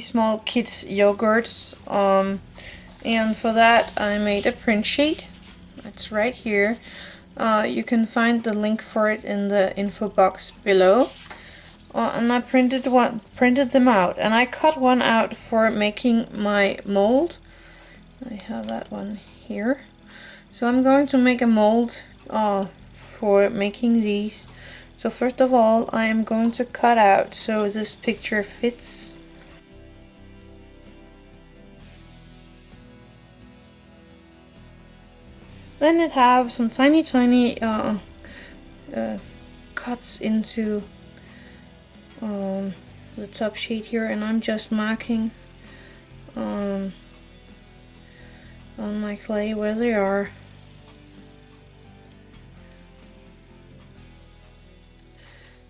small kids yogurts, and for that I made a print sheet. It's right here. You can find the link for it in the info box below. And I printed them out, and I cut one out for making my mold. I have that one here. So I'm going to make a mold for making these. So first of all, I am going to cut out so this picture fits. Then it have some tiny cuts into the top sheet here, and I'm just marking on my clay where they are.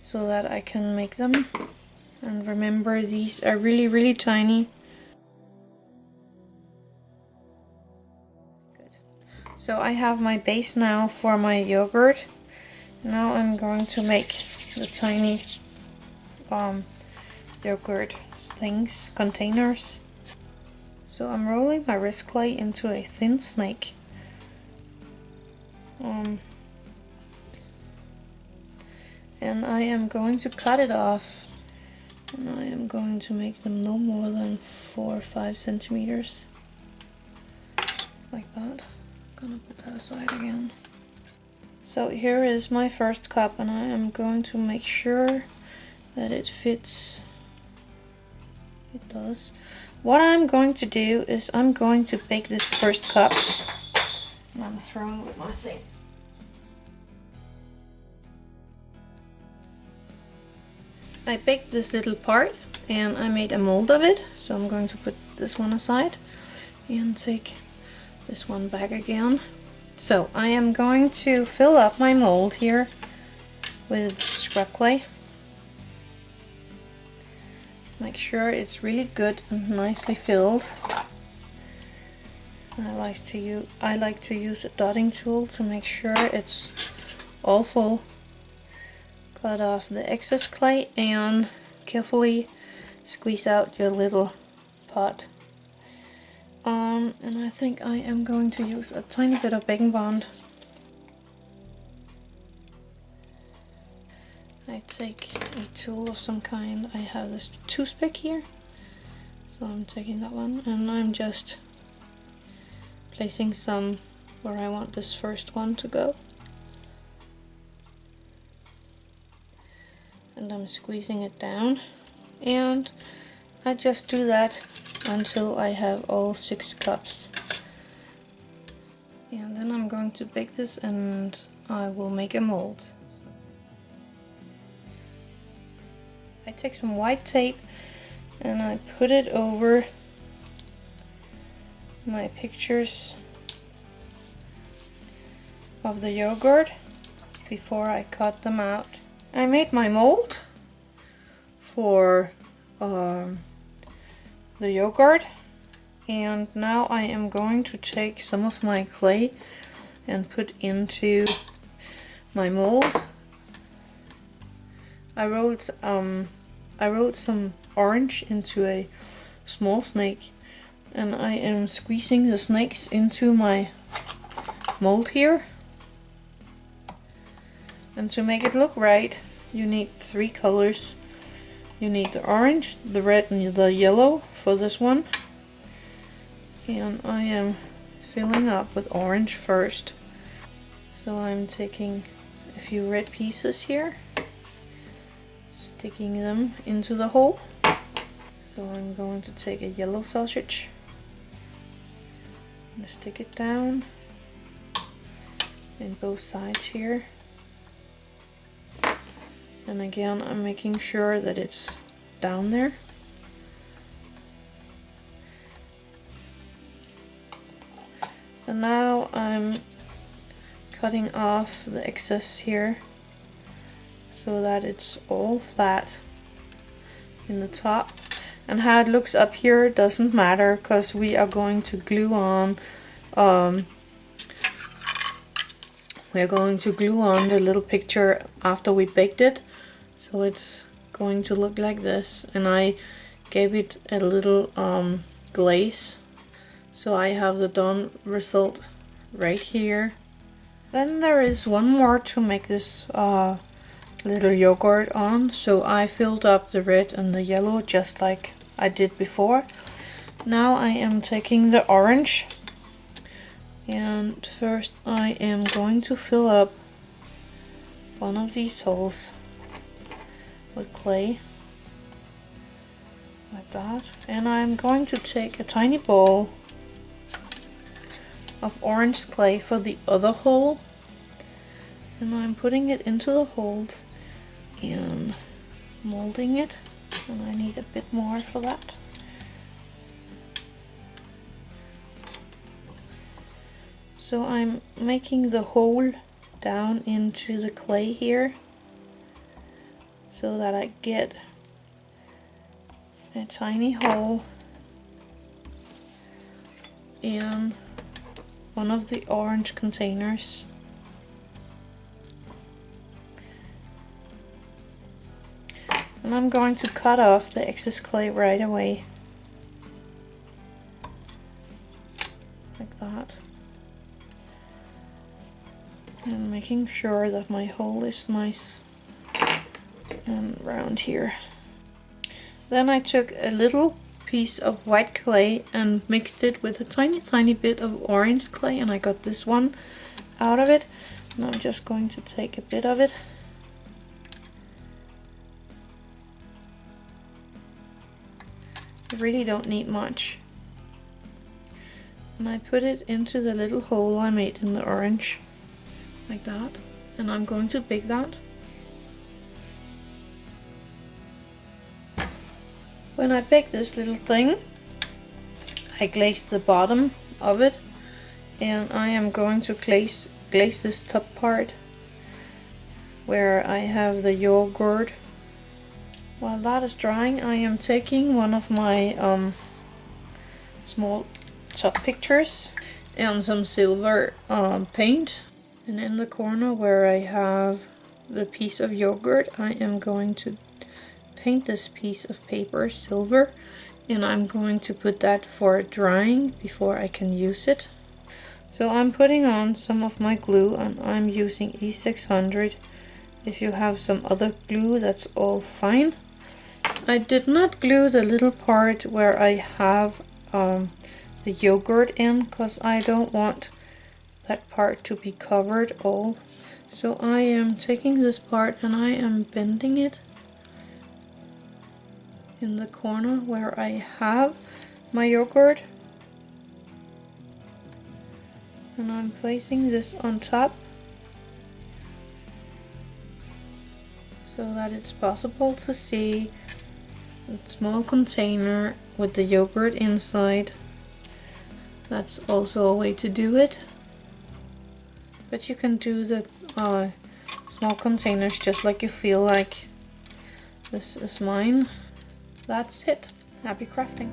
So that I can make them. And remember, these are really tiny. Good. So I have my base now for my yogurt. Now I'm going to make the tiny yogurt containers. So I'm rolling my wrist clay into a thin snake. And I am going to cut it off, and I am going to make them no more than 4 or 5 centimeters, like that. I'm gonna put that aside again. So here is my first cup, and I am going to make sure that it fits. It does. What I'm going to do is I'm going to bake this first cup, and I'm throwing with my things. I baked this little part and I made a mold of it, so I'm going to put this one aside and take this one back again. So I am going to fill up my mold here with scrub clay. Make sure it's really good and nicely filled. I like to use a dotting tool to make sure it's all full. Cut off the excess clay and carefully squeeze out your little pot. And I think I am going to use a tiny bit of baking bond. I take a tool of some kind. I have this toothpick here, so I'm taking that one, and I'm just placing some where I want this first one to go. And I'm squeezing it down, and I just do that until I have all 6 cups. And then I'm going to bake this, and I will make a mold. I take some white tape and I put it over my pictures of the yogurt before I cut them out. I made my mold for the yogurt, and now I am going to take some of my clay and put into my mold. I rolled some orange into a small snake, and I am squeezing the snakes into my mold here. And to make it look right, you need 3 colors. You need the orange, the red, and the yellow for this one. And I am filling up with orange first. So I'm taking a few red pieces here, sticking them into the hole. So I'm going to take a yellow sausage and stick it down in both sides here. And again, I'm making sure that it's down there. And now I'm cutting off the excess here so that it's all flat in the top. And how it looks up here doesn't matter, because we are going to glue on the little picture after we baked it. So it's going to look like this, and I gave it a little glaze. So I have the done result right here. Then there is one more to make this little yogurt on. So I filled up the red and the yellow just like I did before. Now I am taking the orange, and first I am going to fill up one of these holes with clay like that, and I'm going to take a tiny bowl of orange clay for the other hole, and I'm putting it into the hole and molding it, and I need a bit more for that. So I'm making the hole down into the clay here so that I get a tiny hole in one of the orange containers. And I'm going to cut off the excess clay right away. Like that. And making sure that my hole is nice and round here. Then I took a little piece of white clay and mixed it with a tiny bit of orange clay, and I got this one out of it, and I'm just going to take a bit of it. You really don't need much. And I put it into the little hole I made in the orange like that, and I'm going to bake that. When I bake this little thing, I glazed the bottom of it, and I am going to glaze this top part where I have the yogurt. While that is drying, I am taking one of my small top pictures and some silver paint, and in the corner where I have the piece of yogurt, I am going to paint this piece of paper silver, and I'm going to put that for drying before I can use it. So I'm putting on some of my glue, and I'm using E600. If you have some other glue, that's all fine. I did not glue the little part where I have the yogurt in, because I don't want that part to be covered all. So I am taking this part and I am bending it in the corner where I have my yogurt, and I'm placing this on top so that it's possible to see the small container with the yogurt inside. That's also a way to do it, but you can do the small containers just like you feel like. This is mine. That's it. Happy crafting.